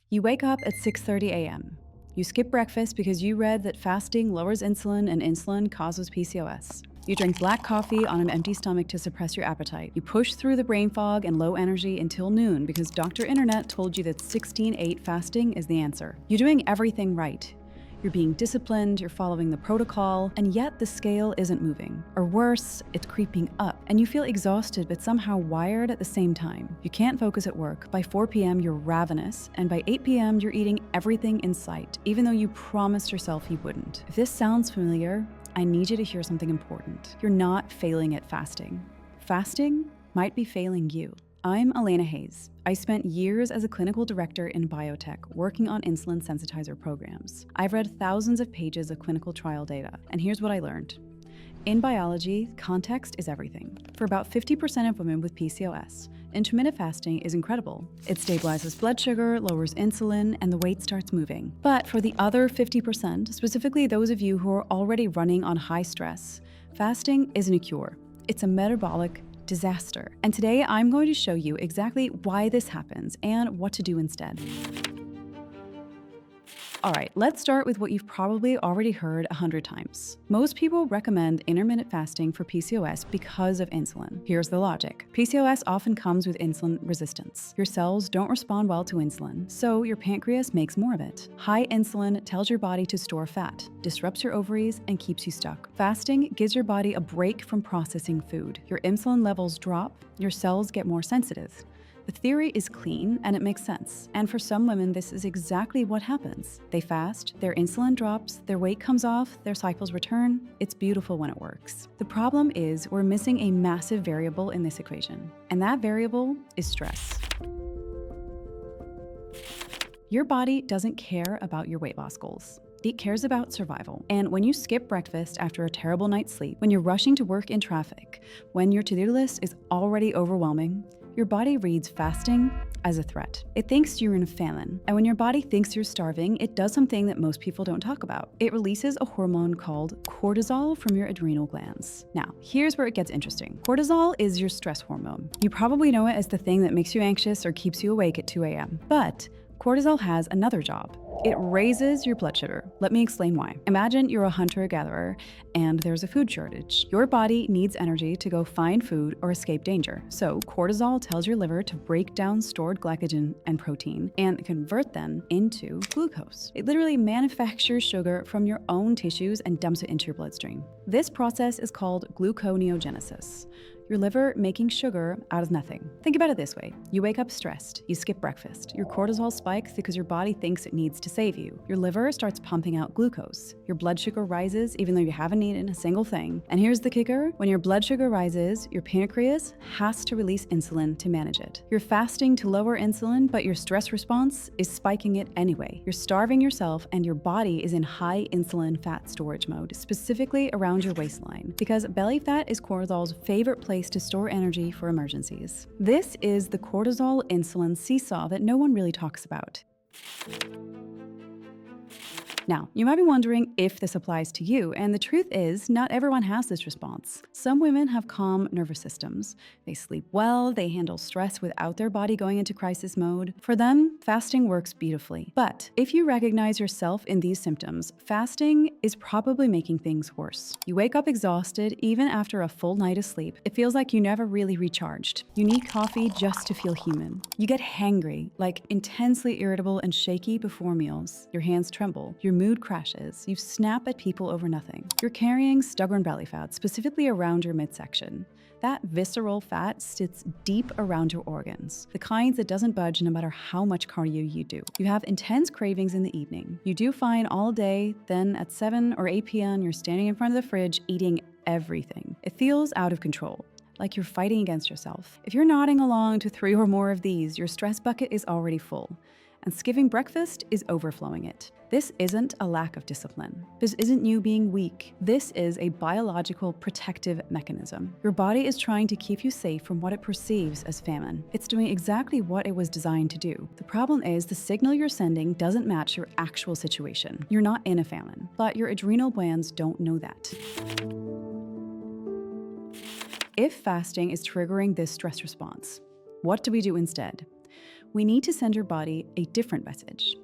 You wake up at 6:30 a.m. You skip breakfast because you read that fasting lowers insulin and insulin causes PCOS. You drink black coffee on an empty stomach to suppress your appetite. You push through the brain fog and low energy until noon because Dr. Internet told you that 16/8 fasting is the answer. You're doing everything right. You're being disciplined, you're following the protocol, and yet the scale isn't moving. Or worse, it's creeping up, and you feel exhausted but somehow wired at the same time. You can't focus at work. By 4 p.m., you're ravenous, and by 8 p.m., you're eating everything in sight, even though you promised yourself you wouldn't. If this sounds familiar, I need you to hear something important. You're not failing at fasting. Fasting might be failing you. I'm Elena Hayes. I spent years as a clinical director in biotech working on insulin sensitizer programs. I've read thousands of pages of clinical trial data, and here's what I learned. In biology, context is everything. For about 50% of women with PCOS, intermittent fasting is incredible. It stabilizes blood sugar, lowers insulin, and the weight starts moving. But for the other 50%, specifically those of you who are already running on high stress, fasting isn't a cure. It's a metabolic disaster. And today I'm going to show you exactly why this happens and what to do instead. All right, let's start with what you've probably already heard 100 times. Most people recommend intermittent fasting for PCOS because of insulin. Here's the logic. PCOS often comes with insulin resistance. Your cells don't respond well to insulin, so your pancreas makes more of it. High insulin tells your body to store fat, disrupts your ovaries, and keeps you stuck. Fasting gives your body a break from processing food. Your insulin levels drop, your cells get more sensitive. The theory is clean and it makes sense. And for some women, this is exactly what happens. They fast, their insulin drops, their weight comes off, their cycles return. It's beautiful when it works. The problem is we're missing a massive variable in this equation. And that variable is stress. Your body doesn't care about your weight loss goals. It cares about survival. And when you skip breakfast after a terrible night's sleep, when you're rushing to work in traffic, when your to-do list is already overwhelming, your body reads fasting as a threat. It thinks you're in a famine. And when your body thinks you're starving, it does something that most people don't talk about. It releases a hormone called cortisol from your adrenal glands. Now, here's where it gets interesting. Cortisol is your stress hormone. You probably know it as the thing that makes you anxious or keeps you awake at 2 a.m. But cortisol has another job. It raises your blood sugar. Let me explain why. Imagine you're a hunter-gatherer and there's a food shortage. Your body needs energy to go find food or escape danger. So cortisol tells your liver to break down stored glycogen and protein and convert them into glucose. It literally manufactures sugar from your own tissues and dumps it into your bloodstream. This process is called gluconeogenesis. Your liver making sugar out of nothing. Think about it this way. You wake up stressed, you skip breakfast, your cortisol spikes because your body thinks it needs to save you. Your liver starts pumping out glucose. Your blood sugar rises even though you haven't eaten a single thing. And here's the kicker, when your blood sugar rises, your pancreas has to release insulin to manage it. You're fasting to lower insulin, but your stress response is spiking it anyway. You're starving yourself and your body is in high insulin fat storage mode, specifically around your waistline, because belly fat is cortisol's favorite place to store energy for emergencies. This is the cortisol insulin seesaw that no one really talks about. Now, you might be wondering if this applies to you, and the truth is, not everyone has this response. Some women have calm nervous systems. They sleep well, they handle stress without their body going into crisis mode. For them, fasting works beautifully. But if you recognize yourself in these symptoms, fasting is probably making things worse. You wake up exhausted even after a full night of sleep. It feels like you never really recharged. You need coffee just to feel human. You get hangry, like intensely irritable and shaky before meals. Your hands tremble. Your mood crashes. You snap at people over nothing. You're carrying stubborn belly fat, specifically around your midsection. That visceral fat sits deep around your organs, the kinds that doesn't budge no matter how much cardio you do. You have intense cravings in the evening. You do fine all day, then at 7 or 8 p.m. you're standing in front of the fridge eating everything. It feels out of control, like you're fighting against yourself. If you're nodding along to 3 or more of these, your stress bucket is already full, and skipping breakfast is overflowing it. This isn't a lack of discipline. This isn't you being weak. This is a biological protective mechanism. Your body is trying to keep you safe from what it perceives as famine. It's doing exactly what it was designed to do. The problem is the signal you're sending doesn't match your actual situation. You're not in a famine, but your adrenal glands don't know that. If fasting is triggering this stress response, what do we do instead? We need to send your body a different message.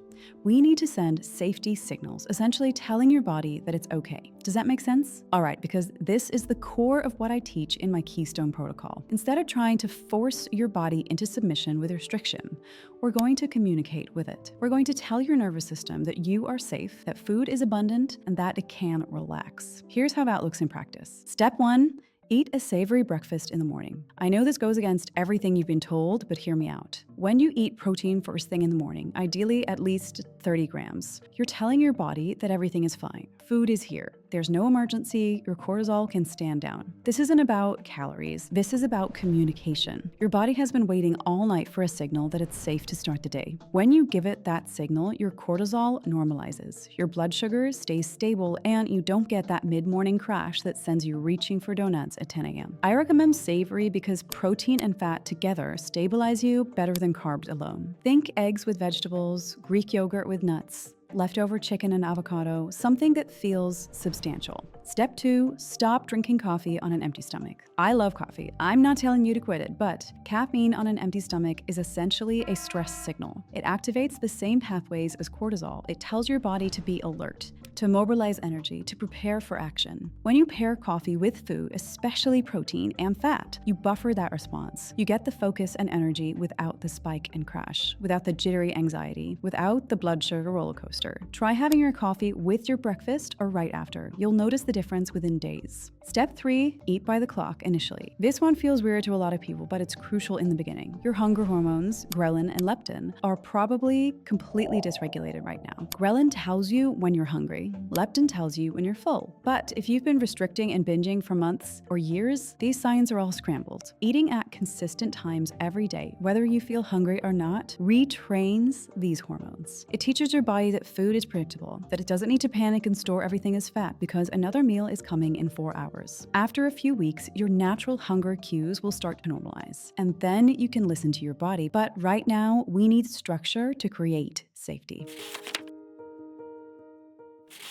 We need to send safety signals, essentially telling your body that it's okay. Does that make sense? All right, because this is the core of what I teach in my Keystone protocol. Instead of trying to force your body into submission with restriction, we're going to communicate with it. We're going to tell your nervous system that you are safe, that food is abundant, and that it can relax. Here's how that looks in practice. Step 1. Eat a savory breakfast in the morning. I know this goes against everything you've been told, but hear me out. When you eat protein first thing in the morning, ideally at least 30 grams, you're telling your body that everything is fine. Food is here. There's no emergency. Your cortisol can stand down. This isn't about calories. This is about communication. Your body has been waiting all night for a signal that it's safe to start the day. When you give it that signal, your cortisol normalizes. Your blood sugar stays stable, and you don't get that mid-morning crash that sends you reaching for donuts at 10 a.m. I recommend savory because protein and fat together stabilize you better than carbs alone. Think eggs with vegetables, Greek yogurt with nuts, leftover chicken and avocado, something that feels substantial. Step 2, stop drinking coffee on an empty stomach. I love coffee. I'm not telling you to quit it, but caffeine on an empty stomach is essentially a stress signal. It activates the same pathways as cortisol. It tells your body to be alert, to mobilize energy, to prepare for action. When you pair coffee with food, especially protein and fat, you buffer that response. You get the focus and energy without the spike and crash, without the jittery anxiety, without the blood sugar roller coaster. Try having your coffee with your breakfast or right after. You'll notice the difference within days. Step 3, eat by the clock initially. This one feels weird to a lot of people, but it's crucial in the beginning. Your hunger hormones, ghrelin and leptin, are probably completely dysregulated right now. Ghrelin tells you when you're hungry. Leptin tells you when you're full. But if you've been restricting and binging for months or years, these signs are all scrambled. Eating at consistent times every day, whether you feel hungry or not, retrains these hormones. It teaches your body that food is predictable, that it doesn't need to panic and store everything as fat because another meal is coming in 4 hours. After a few weeks, your natural hunger cues will start to normalize, and then you can listen to your body. But right now, we need structure to create safety.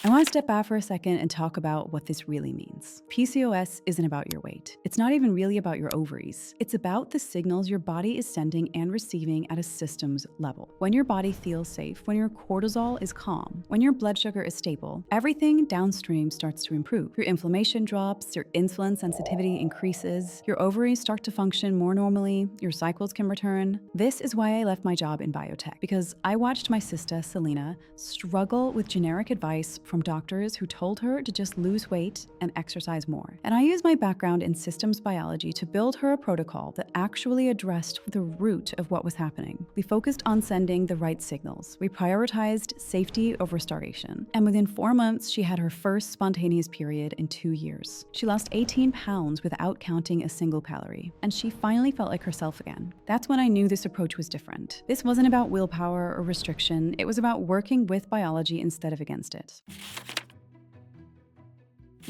I want to step back for a second and talk about what this really means. PCOS isn't about your weight. It's not even really about your ovaries. It's about the signals your body is sending and receiving at a systems level. When your body feels safe, when your cortisol is calm, when your blood sugar is stable, everything downstream starts to improve. Your inflammation drops, your insulin sensitivity increases, your ovaries start to function more normally, your cycles can return. This is why I left my job in biotech, because I watched my sister, Selena, struggle with generic advice from doctors who told her to just lose weight and exercise more. And I used my background in systems biology to build her a protocol that actually addressed the root of what was happening. We focused on sending the right signals. We prioritized safety over starvation. And within 4 months, she had her first spontaneous period in 2 years. She lost 18 pounds without counting a single calorie. And she finally felt like herself again. That's when I knew this approach was different. This wasn't about willpower or restriction. It was about working with biology instead of against it.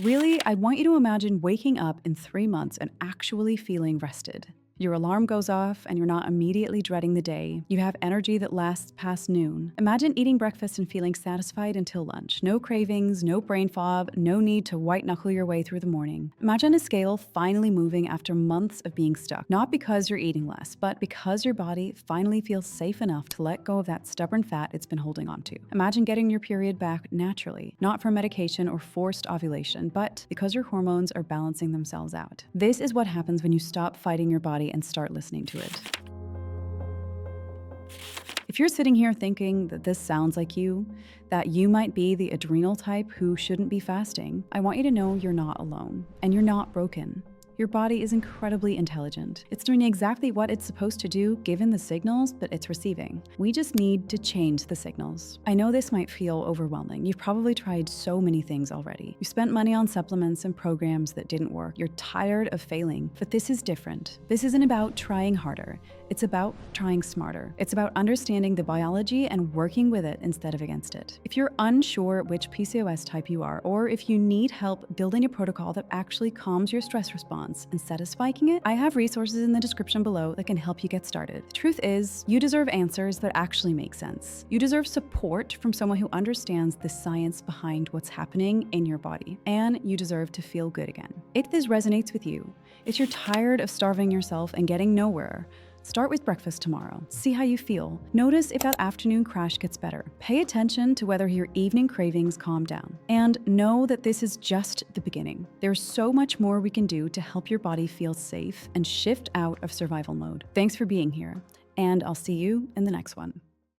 Really, I want you to imagine waking up in 3 months and actually feeling rested. Your alarm goes off and you're not immediately dreading the day. You have energy that lasts past noon. Imagine eating breakfast and feeling satisfied until lunch. No cravings, no brain fog, no need to white knuckle your way through the morning. Imagine a scale finally moving after months of being stuck. Not because you're eating less, but because your body finally feels safe enough to let go of that stubborn fat it's been holding on to. Imagine getting your period back naturally, not from medication or forced ovulation, but because your hormones are balancing themselves out. This is what happens when you stop fighting your body and start listening to it. If you're sitting here thinking that this sounds like you, that you might be the adrenal type who shouldn't be fasting, I want you to know you're not alone and you're not broken. Your body is incredibly intelligent. It's doing exactly what it's supposed to do given the signals that it's receiving. We just need to change the signals. I know this might feel overwhelming. You've probably tried so many things already. You spent money on supplements and programs that didn't work. You're tired of failing, but this is different. This isn't about trying harder. It's about trying smarter. It's about understanding the biology and working with it instead of against it. If you're unsure which PCOS type you are, or if you need help building a protocol that actually calms your stress response instead of spiking it, I have resources in the description below that can help you get started. The truth is, you deserve answers that actually make sense. You deserve support from someone who understands the science behind what's happening in your body, and you deserve to feel good again. If this resonates with you, if you're tired of starving yourself and getting nowhere, Start with breakfast tomorrow. See how you feel. Notice if that afternoon crash gets better. Pay attention to whether your evening cravings calm down. And know that this is just the beginning. There's so much more we can do to help your body feel safe and shift out of survival mode. Thanks for being here, and I'll see you in the next one.